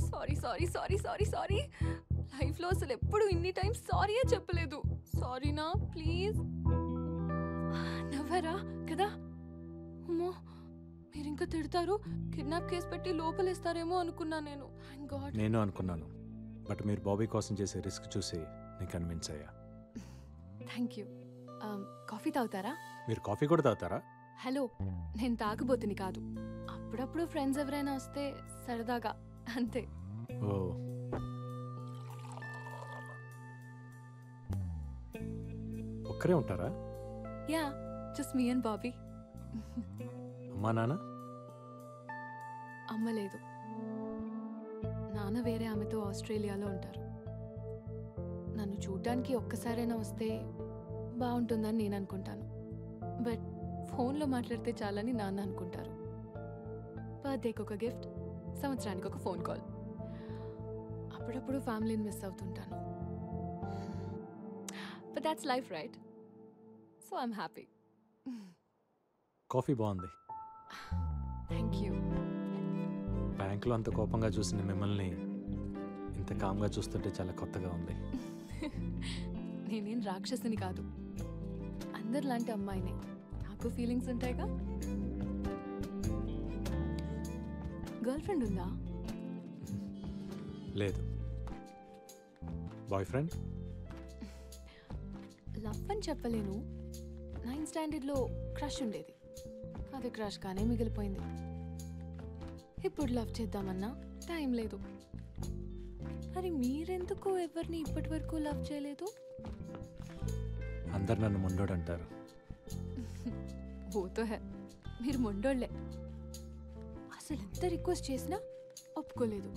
Sorry sorry sorry sorry sorry. లైఫ్లో అసలు ఎప్పుడు ఇన్ని టైమ్స్ సారీయే చెప్పలేదు. సారీనా ప్లీజ్. నవ్వరా కదా? అమ్మో మీరు ఇంకా తిడతారు, కిడ్నాప్ కేసు పెట్టి లోపలేస్తారేమో అనుకున్నా నేను. Thank God. నేను అనుకున్నాను, బట్ మీరు బాబీ కోసం చేసే రిస్క్ చూసి నేను కన్విన్స్ అయ్యా. Thank you. కాఫీ తాగుతారా? మీరు కాఫీ కూడా తాగుతారా? హలో, నేను తాగబోతుని కాదు. అప్పుడప్పుడు ఫ్రెండ్స్ ఎవరైనా వస్తే సరదాగా అంతే. ఓ, ఒక్కరే ఉంటారా? Yeah, just me and Bobby. అమ్మా నాన్న? అమ్మ లేదు, నాన్న వేరే ఆమెతో ఆస్ట్రేలియాలో ఉంటారు. నన్ను చూడ్డానికి ఒక్కసారైనా వస్తే బాగుంటుందని నేను అనుకుంటాను, బట్ ఫోన్లో మాట్లాడితే చాలని నాన్న అనుకుంటారు. బర్త్డేకి ఒక గిఫ్ట్, సంవత్సరానికి ఒక ఫోన్ కాల్. అప్పుడప్పుడు ఫ్యామిలీని మిస్ అవుతుంటాను. But that's life right, so I'm happy. Coffee బాగుంది. Thank you. బ్యాంకులో అంత కోపంగా చూసిన మిమ్మల్ని ఇంత కామ్గా చూస్తుంటే చాలా కొత్తగా ఉంది. నేనేం రాక్షసుని కాదు, అందరిలాంటి అమ్మాయినే. నాకు ఫీలింగ్స్ ఉంటాయిగా. గర్ల్ ఫ్రెండ్ ఉందా? లేదు. Boy friend? లవ్ అని చెప్పలేను. 9th స్టాండర్డ్లో క్రష్ ఉండేది, అది క్రష్ గానే మిగిలిపోయింది. ఇప్పుడు లవ్ చేద్దామన్నా టైం లేదు. మరి మీరెందుకు ఎవరిని ఇప్పటి వరకు లవ్ చేయలేదు? అందరు నన్ను మొండోడు అంటారు. ఓతో హే, మీరు మొండోళ్లే. అసలు ఎంత రిక్వెస్ట్ చేసినా ఒప్పుకోలేదు.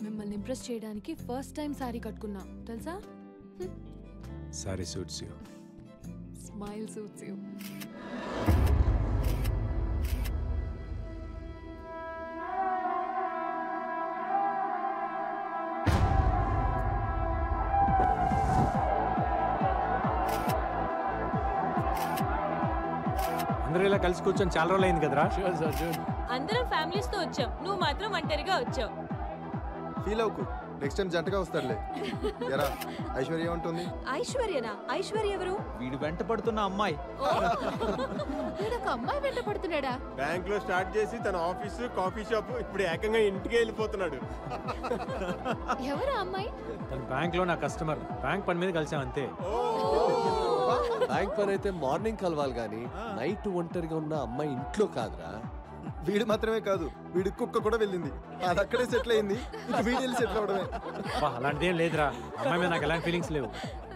మిమ్మల్ని ఇంప్రెస్ చేయడానికి ఫస్ట్ టైం సారీ కట్టుకున్నా తెలుసా? Sorry suits you. Smile suits you. అందరూ ఇలా కలిసి కూర్చొని చాలా రోజులు అయింది కదరా? అందరం ఫ్యామిలీస్ తో వచ్చాం, నువ్వు మాత్రం ఒంటరిగా వచ్చావు. ఫీల్ అవుకు, నెక్స్ట్ టైం జంటగా వస్తారులే. ఎరా ఐశ్వర్య ఉంటుంది. ఐశ్వర్యనా? ఐశ్వర్య ఎవరు? వీడు వెంట పడుతున్న అమ్మాయి. వీడొక అమ్మాయి వెంట పడుతున్నాడా? బ్యాంక్ లో స్టార్ట్ చేసి తన ఆఫీసు కాఫీ షాప్, ఇప్పుడు ఏకంగా ఇంటికి వెళ్ళిపోతున్నాడు. ఎవరు అమ్మాయి? తన బ్యాంక్ లో నా కస్టమర్. బ్యాంక్ పని మీద కలిసాం అంతే. బ్యాంక్ పని అయితే మార్నింగ్ కలవాలి గానీ నైట్ ఒంటరిగా ఉన్న అమ్మాయి ఇంట్లో కాదురా. వీడు మాత్రమే కాదు, వీడి కుక్క కూడా వెళ్ళింది. అది అక్కడే సెటిల్ అయింది, ఇక వీడు వెళ్ళి సెటిల్ అవడమే. అలాంటిదేం లేదురా, అమ్మాయి మీద నాకు ఎలాంటి ఫీలింగ్స్ లేవు.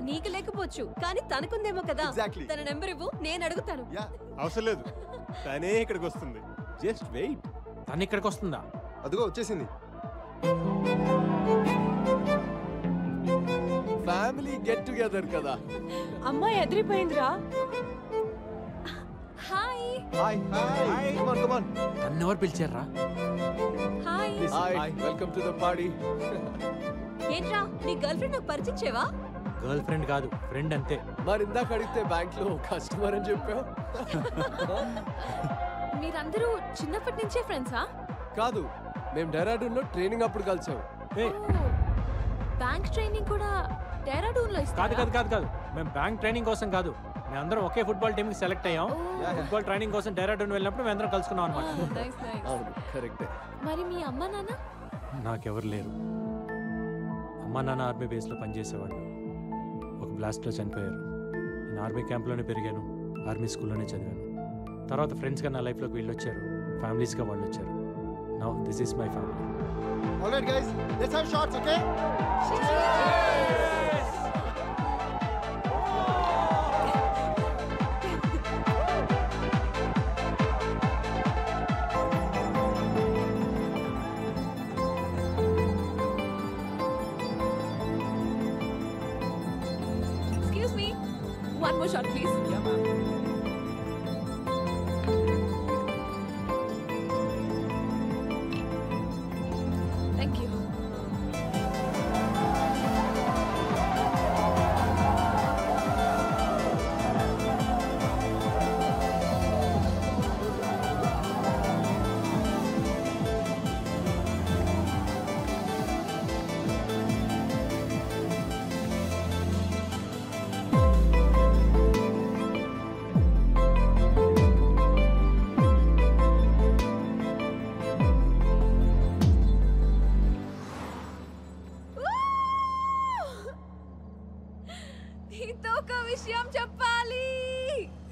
నీకు లేకపోవచ్చు కానీ తనకుందేమో కదా. Exactly. తన నెంబర్ ఇవ్వు, నేను అడుగుతాను. అవసరం లేదు, తనే ఇక్కడికి వస్తుంది. Just wait. తను ఇక్కడికి వస్తుందా? అదిగో వచ్చేసింది. ఫ్యామిలీ గెట్ టుగెదర్ కదా. అమ్మాయి ఎదిరిపోయిందిరా. Hi. Hi hi, come on come on. తను ఎవరు పిలిచారా? Hi. Hi, welcome to the party. ఏంట్రా, నీ గర్ల్ ఫ్రెండ్ నాకు పరిచయం చేయవా? గర్ల్ ఫ్రెండ్ కాదు, ఫ్రెండ్ అంతే. మరి ఇందాక అడిగితే బ్యాంక్ లో కస్టమర్ అని చెప్పావు. మీరందరూ చిన్నప్పటి నుంచే ఫ్రెండ్సా? కాదు, మేము డెహ్రాడూన్ లో ట్రైనింగ్ అప్పుడు కలిసాం. బ్యాంక్ ట్రైనింగ్ కూడా డెహ్రాడూన్ లో కాదు ఇస్తారా? కాదు కాదు కాదు, మేము బ్యాంక్ ట్రైనింగ్ కోసం కాదు, మేమందరం ఒకే ఫుట్బాల్ టీమ్ కి సెలెక్ట్ అయ్యాం. ఫుట్బాల్ ట్రైనింగ్ కోసం డెహ్రాడూన్ వెళ్ళినప్పుడు మేమందరం కలుసుకున్నాం అనమాట. Nice nice. అవును, కరెక్టే. మరి మీ అమ్మ నాన్న? నాకెవరు లేరు. అమ్మా నాన్న ఆర్మీ బేస్లో పనిచేసేవాళ్ళు. ఒక బ్లాస్ట్లో చనిపోయారు. నేను ఆర్మీ క్యాంప్లోనే పెరిగాను, ఆర్మీ స్కూల్లోనే చదివాను. తర్వాత ఫ్రెండ్స్గా నా లైఫ్లోకి వీళ్ళు వచ్చారు, ఫ్యామిలీస్గా వాళ్ళు వచ్చారు. Now this is my family. Alright guys, let's have shots, okay? Excuse me. One more shot, please. Yeah, ma'am. Thank you.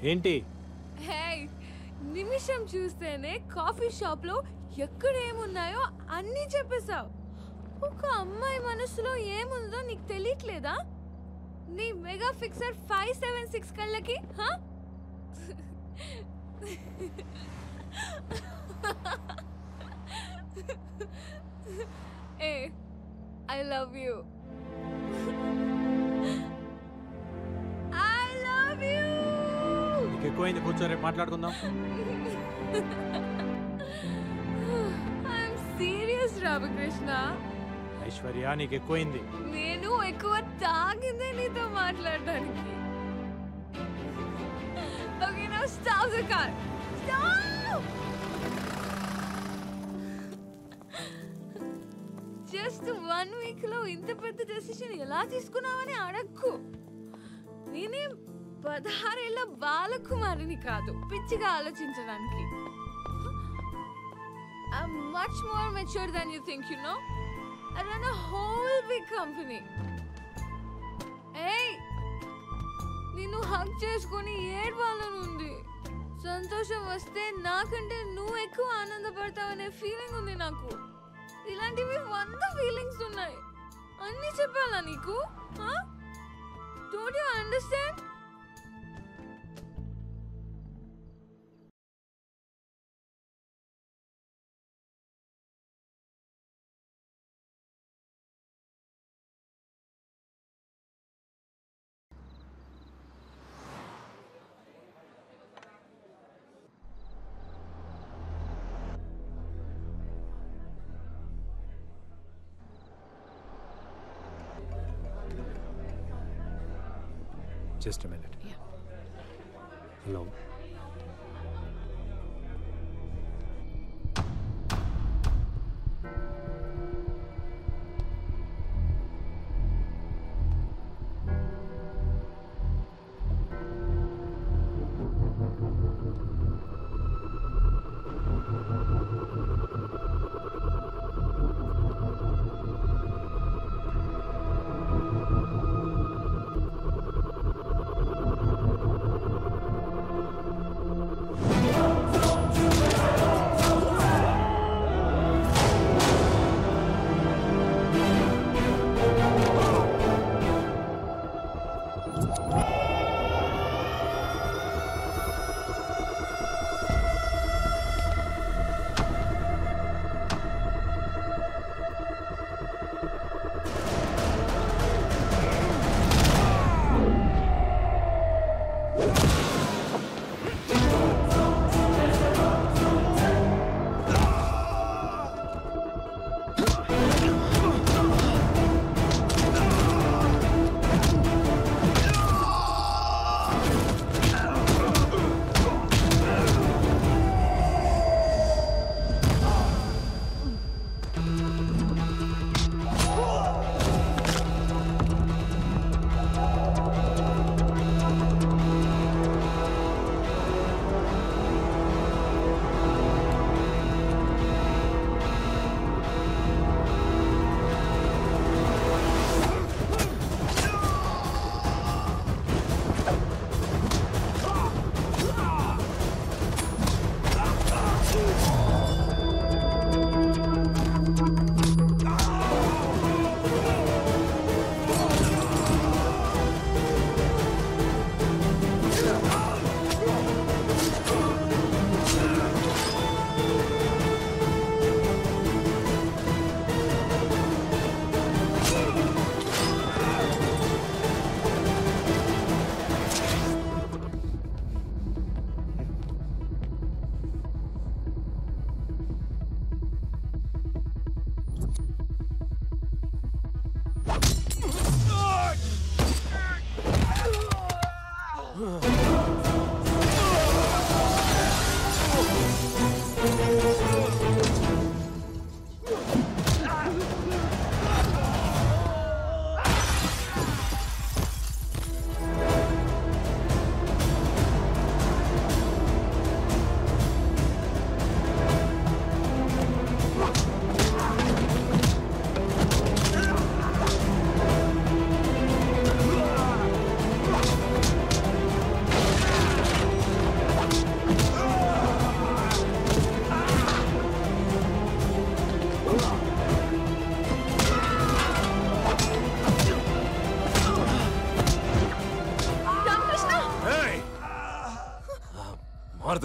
ఏంటి? హే, నిమిషం చూస్తేనే కాఫీ షాప్ లో ఎక్కడ ఏమున్నాయో అన్నీ చెప్పేశావు. ఒక అమ్మాయి మనసులో ఏముందో నీకు తెలియట్లేదా? నీ మెగా ఫిక్సర్ 576 కళ్ళకి ఏ I love you. I love you. నీకు ఎక్కువైంది, కూర్చో, రేపు మాట్లాడుకుందాం. I'm serious Ramakrishna. ఐశ్వర్య, నీకు ఎక్కువైంది. నేను ఎక్కువ తాగిందే నీతో మాట్లాడడానికి. Okay, now stop the car. Stop. Just 1 week లో ఇంత పెద్ద డెసిషన్ ఎలా తీసుకున్నావని అడక్కు. నేనేం 16 ఏళ్ల బాలకుమారిని కాదు పిచ్చిగా ఆలోచించడానికి. I'm much more mature than you think, you know? I run a whole big company. Hey! నిన్ను హగ్ చేసుకొని ఏడవాలని ఉంది. సంతోషం వస్తే నాకంటే నువ్వు ఎక్కువ ఆనందపడతావనే ఫీలింగ్ ఉంది నాకు. ఇలాంటివి 100 ఫీలింగ్స్ ఉన్నాయి. అన్నీ చెప్పాలా నీకు? Don't you understand? Just a minute. Yeah. Hello.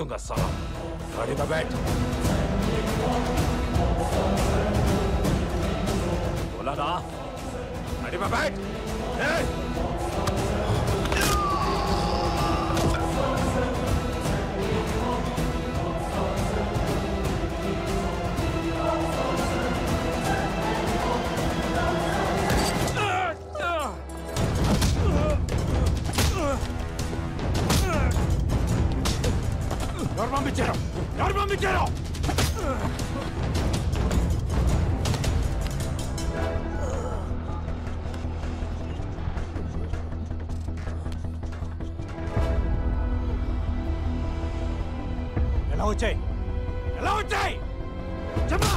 दूंगा साला। गाड़ी में बैठ। बोला ना, गाड़ी में बैठ। Armamicero! ఎలా వచ్చాయి చెప్పు